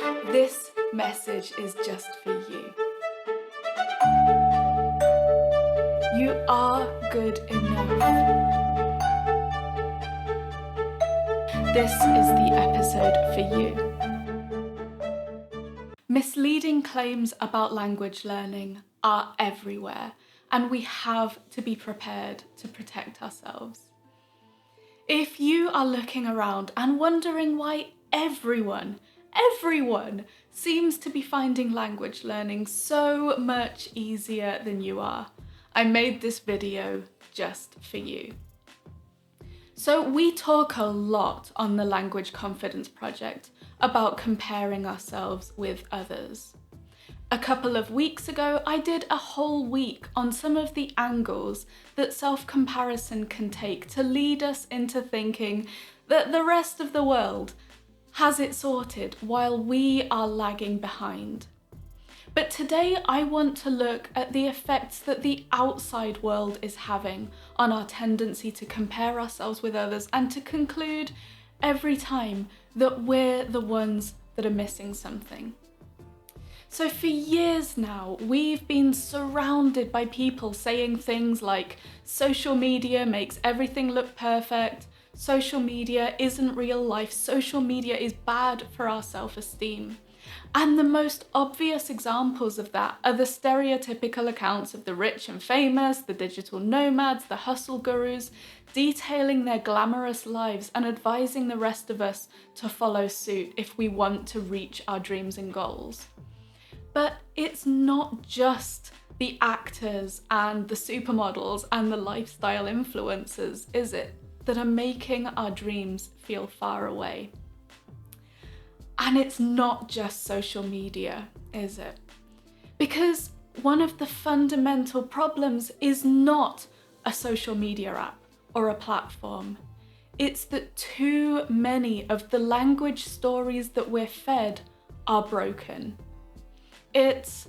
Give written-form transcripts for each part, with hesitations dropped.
This message is just for you. You are good enough. This is the episode for you. Misleading claims about language learning are everywhere, and we have to be prepared to protect ourselves. If you are looking around and wondering why everyone seems to be finding language learning so much easier than you are, I made this video just for you. So we talk a lot on the Language Confidence Project about comparing ourselves with others. A couple of weeks ago, I did a whole week on some of the angles that self-comparison can take to lead us into thinking that the rest of the world has it sorted while we are lagging behind. But today I want to look at the effects that the outside world is having on our tendency to compare ourselves with others and to conclude every time that we're the ones that are missing something. So for years now, we've been surrounded by people saying things like social media makes everything look perfect, social media isn't real life, social media is bad for our self-esteem. And the most obvious examples of that are the stereotypical accounts of the rich and famous, the digital nomads, the hustle gurus, detailing their glamorous lives and advising the rest of us to follow suit if we want to reach our dreams and goals. But it's not just the actors and the supermodels and the lifestyle influencers, is it, that are making our dreams feel far away? And it's not just social media, is it? Because one of the fundamental problems is not a social media app or a platform. It's that too many of the language stories that we're fed are broken. It's,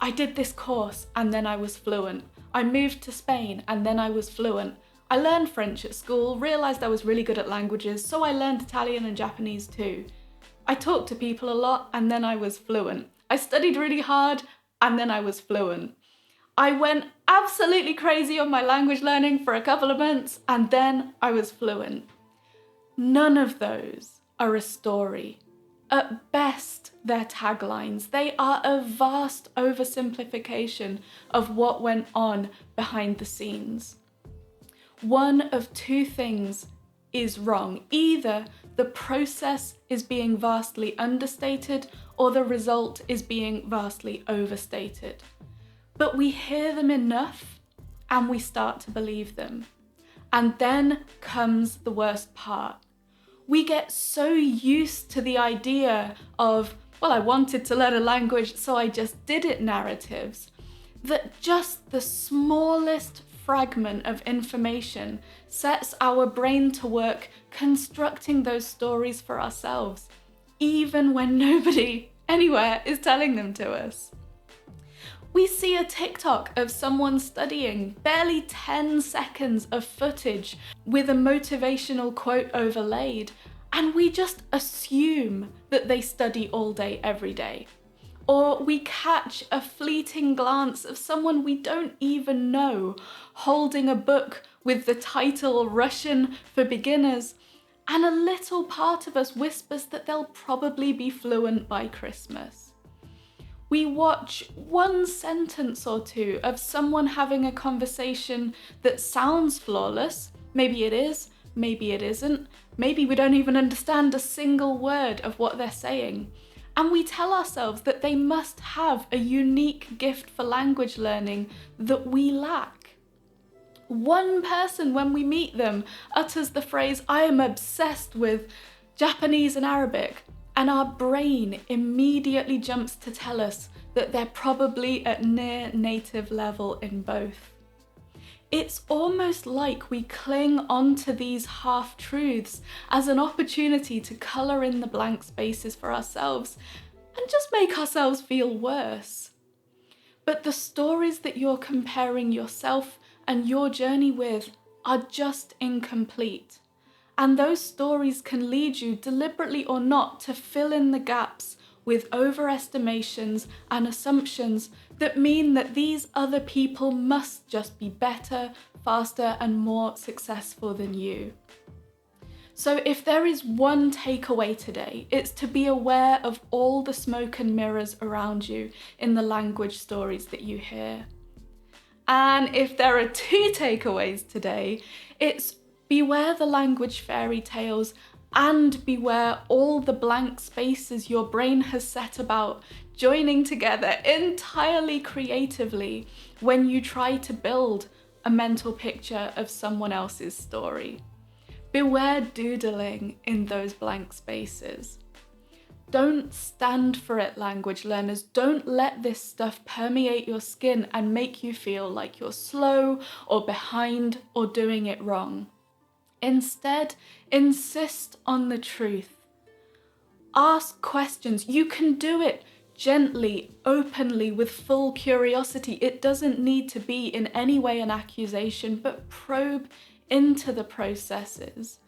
I did this course and then I was fluent. I moved to Spain and then I was fluent. I learned French at school, realized I was really good at languages, so I learned Italian and Japanese too. I talked to people a lot and then I was fluent. I studied really hard and then I was fluent. I went absolutely crazy on my language learning for a couple of months and then I was fluent. None of those are a story. At best, they're taglines. They are a vast oversimplification of what went on behind the scenes. One of two things is wrong. Either the process is being vastly understated or the result is being vastly overstated. But we hear them enough and we start to believe them. And then comes the worst part. We get so used to the idea of, well, I wanted to learn a language, so I just did it narratives, that just the smallest fragment of information sets our brain to work constructing those stories for ourselves, even when nobody anywhere is telling them to us. We see a TikTok of someone studying, barely 10 seconds of footage with a motivational quote overlaid, and we just assume that they study all day, every day. Or we catch a fleeting glance of someone we don't even know holding a book with the title Russian for Beginners, and a little part of us whispers that they'll probably be fluent by Christmas. We watch one sentence or two of someone having a conversation that sounds flawless. Maybe it is, maybe it isn't. Maybe we don't even understand a single word of what they're saying. And we tell ourselves that they must have a unique gift for language learning that we lack. One person, when we meet them, utters the phrase, "I am obsessed with Japanese and Arabic," and our brain immediately jumps to tell us that they're probably at near native level in both. It's almost like we cling onto these half-truths as an opportunity to colour in the blank spaces for ourselves and just make ourselves feel worse. But the stories that you're comparing yourself and your journey with are just incomplete. And those stories can lead you, deliberately or not, to fill in the gaps with overestimations and assumptions that mean that these other people must just be better, faster, and more successful than you. So if there is one takeaway today, it's to be aware of all the smoke and mirrors around you in the language stories that you hear. And if there are two takeaways today, it's beware the language fairy tales and beware all the blank spaces your brain has set about joining together entirely creatively when you try to build a mental picture of someone else's story. Beware doodling in those blank spaces. Don't stand for it, language learners. Don't let this stuff permeate your skin and make you feel like you're slow or behind or doing it wrong. Instead, insist on the truth. Ask questions. You can do it gently, openly, with full curiosity. It doesn't need to be in any way an accusation, but probe into the processes.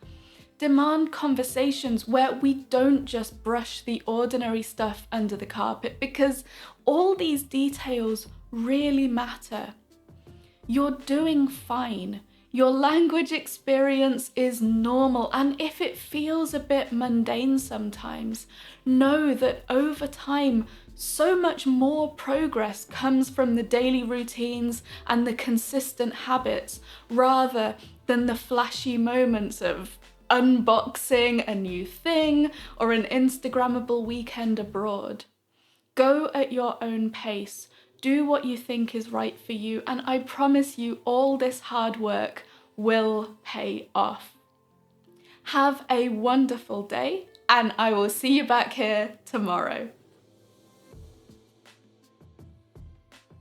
Demand conversations where we don't just brush the ordinary stuff under the carpet, because all these details really matter. You're doing fine. Your language experience is normal, and if it feels a bit mundane sometimes, know that over time, so much more progress comes from the daily routines and the consistent habits rather than the flashy moments of unboxing a new thing or an Instagrammable weekend abroad. Go at your own pace. Do what you think is right for you, and I promise you all this hard work will pay off. Have a wonderful day, and I will see you back here tomorrow.